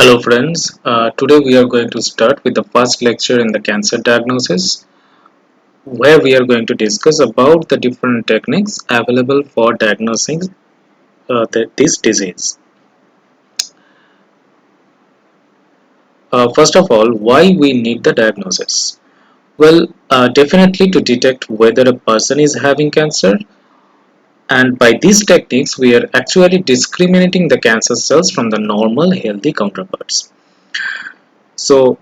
Hello friends, today we are going to start with the first lecture in the cancer diagnosis where we are going to discuss about the different techniques available for diagnosing this disease. First of all, why we need the diagnosis? Well, definitely to detect whether a person is having cancer, and by these techniques we are actually discriminating the cancer cells from the normal healthy counterparts. So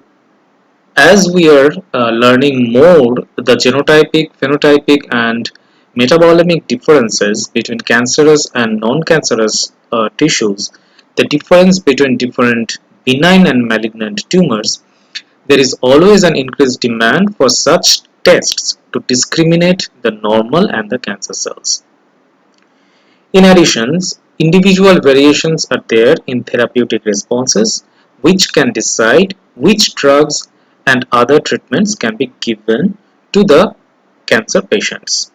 as we are learning more the genotypic, phenotypic and metabolomic differences between cancerous and non-cancerous tissues, the difference between different benign and malignant tumors, there is always an increased demand for such tests to discriminate the normal and the cancer cells. In addition, individual variations are there in therapeutic responses which can decide which drugs and other treatments can be given to the cancer patients.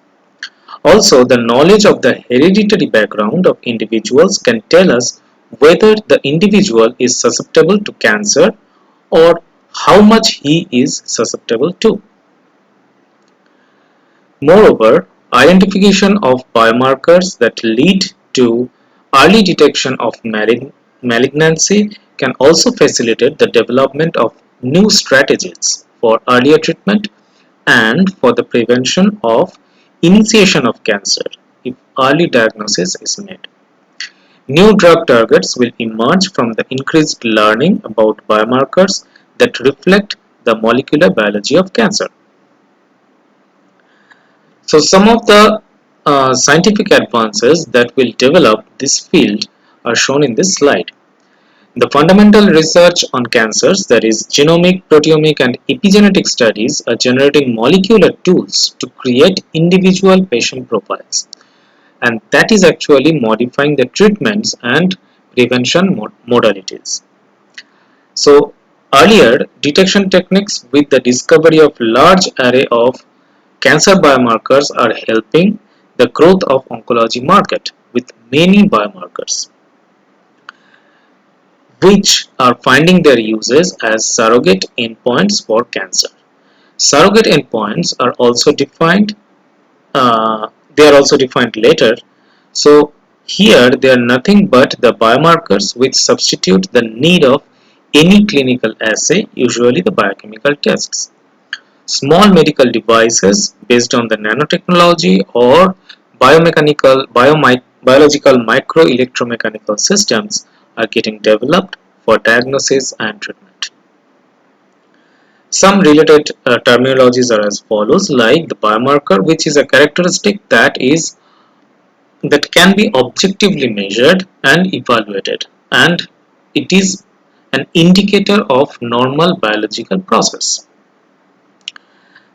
Also, the knowledge of the hereditary background of individuals can tell us whether the individual is susceptible to cancer or how much he is susceptible to. Moreover, identification of biomarkers that lead to early detection of malignancy can also facilitate the development of new strategies for earlier treatment and for the prevention of initiation of cancer if early diagnosis is made. New drug targets will emerge from the increased learning about biomarkers that reflect the molecular biology of cancer. So some of the scientific advances that will develop this field are shown in this slide. The fundamental research on cancers, that is genomic, proteomic and epigenetic studies, are generating molecular tools to create individual patient profiles, and that is actually modifying the treatments and prevention modalities. So earlier detection techniques with the discovery of large array of cancer biomarkers are helping the growth of oncology market with many biomarkers which are finding their uses as surrogate endpoints for cancer. Surrogate endpoints are also defined. They are also defined later. So here they are nothing but the biomarkers which substitute the need of any clinical assay, usually the biochemical tests. Small medical devices based on the nanotechnology or biological microelectromechanical systems are getting developed for diagnosis and treatment. Some related terminologies are as follows, like the biomarker, which is a characteristic that can be objectively measured and evaluated, and it is an indicator of normal biological process.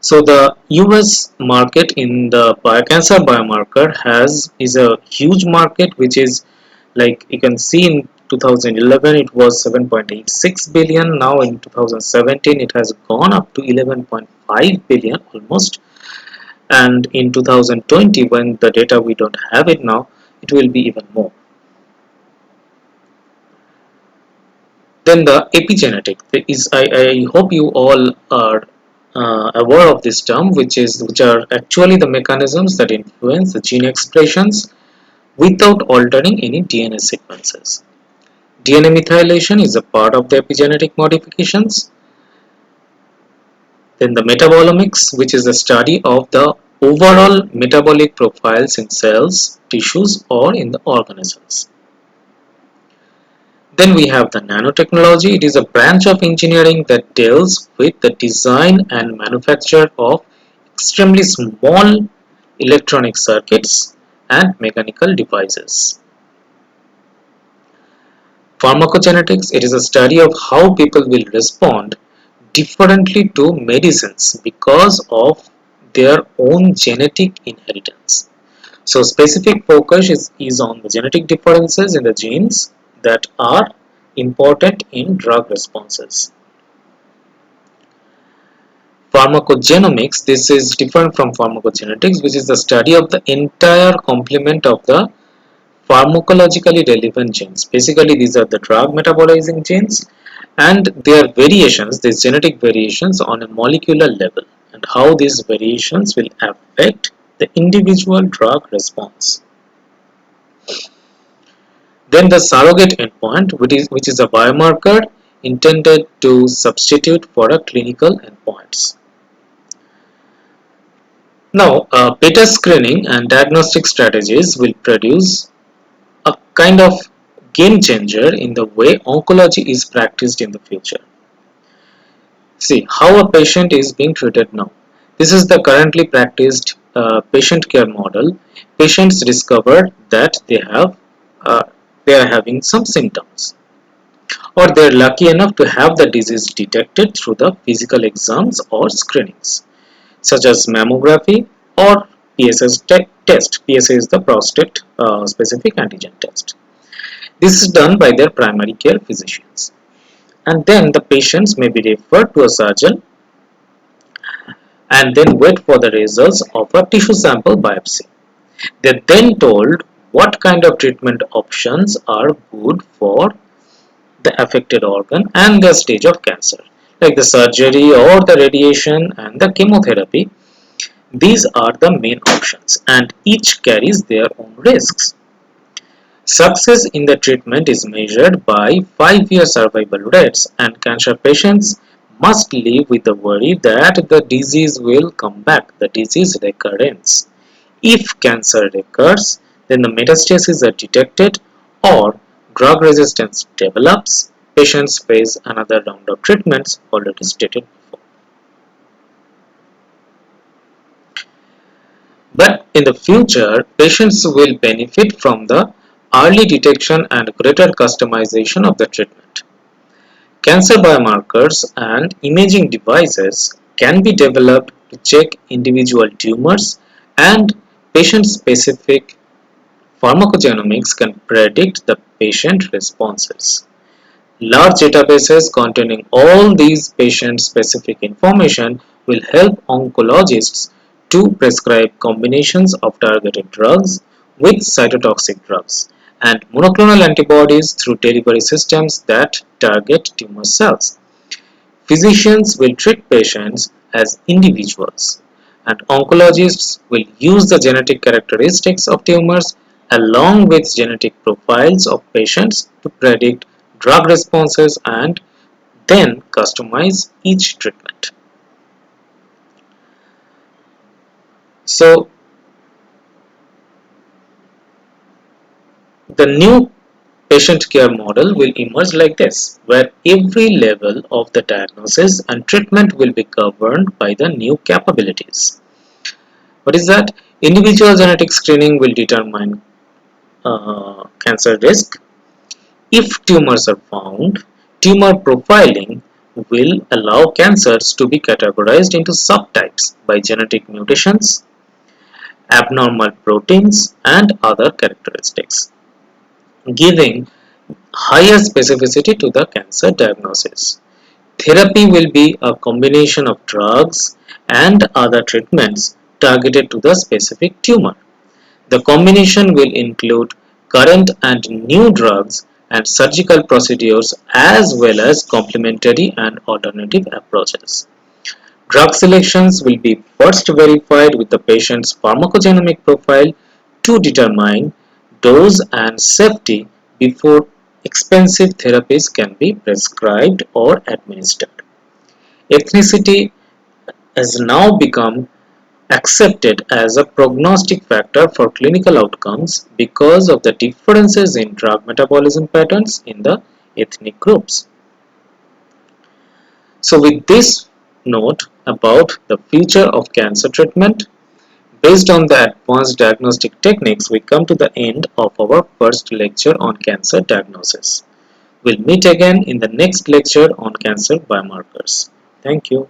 So the US market in the cancer biomarker is a huge market, which is, like you can see, in 2011 it was 7.86 billion. Now in 2017 it has gone up to 11.5 billion almost, and in 2020, when the data we don't have it now, it will be even more. Then the epigenetic is, I hope you all are aware of this term, which are actually the mechanisms that influence the gene expressions without altering any DNA sequences. DNA methylation is a part of the epigenetic modifications. Then the metabolomics, which is the study of the overall metabolic profiles in cells, tissues or in the organisms. Then we have the nanotechnology. It is a branch of engineering that deals with the design and manufacture of extremely small electronic circuits and mechanical devices. Pharmacogenetics, it is a study of how people will respond differently to medicines because of their own genetic inheritance. So specific focus is on the genetic differences in the genes that are important in drug responses. Pharmacogenomics, this is different from pharmacogenetics, which is the study of the entire complement of the pharmacologically relevant genes. Basically, these are the drug metabolizing genes, and their variations, these genetic variations on a molecular level, and how these variations will affect the individual drug response. Then the surrogate endpoint, which is a biomarker intended to substitute for a clinical endpoints. Now, better screening and diagnostic strategies will produce a kind of game changer in the way oncology is practiced in the future. See how a patient is being treated now. This is the currently practiced patient care model. Patients discover that uh, they are having some symptoms, or they are lucky enough to have the disease detected through the physical exams or screenings, such as mammography or test. PSA is the prostate specific antigen test. This is done by their primary care physicians. And then the patients may be referred to a surgeon and then wait for the results of a tissue sample biopsy. They are then told what kind of treatment options are good for the affected organ and the stage of cancer, like the surgery or the radiation and the chemotherapy. These are the main options, and each carries their own risks. Success in the treatment is measured by 5-year survival rates, and cancer patients must live with the worry that the disease will come back, the disease recurrence. If cancer recurs, then the metastases are detected or drug resistance develops. Patients face another round of treatments already stated before. But in the future, patients will benefit from the early detection and greater customization of the treatment. Cancer biomarkers and imaging devices can be developed to check individual tumors, and patient-specific pharmacogenomics can predict the patient responses. Large databases containing all these patient-specific information will help oncologists to prescribe combinations of targeted drugs with cytotoxic drugs and monoclonal antibodies through delivery systems that target tumor cells. Physicians will treat patients as individuals, and oncologists will use the genetic characteristics of tumors along with genetic profiles of patients to predict drug responses and then customize each treatment. So, the new patient care model will emerge like this, where every level of the diagnosis and treatment will be governed by the new capabilities. What is that? Individual genetic screening will determine cancer risk. If tumors are found, tumor profiling will allow cancers to be categorized into subtypes by genetic mutations, abnormal proteins, and other characteristics, giving higher specificity to the cancer diagnosis. Therapy will be a combination of drugs and other treatments targeted to the specific tumor. The combination will include current and new drugs and surgical procedures as well as complementary and alternative approaches. Drug selections will be first verified with the patient's pharmacogenomic profile to determine dose and safety before expensive therapies can be prescribed or administered. Ethnicity has now become accepted as a prognostic factor for clinical outcomes because of the differences in drug metabolism patterns in the ethnic groups. So with this note about the future of cancer treatment, based on the advanced diagnostic techniques, we come to the end of our first lecture on cancer diagnosis. We'll meet again in the next lecture on cancer biomarkers. Thank you.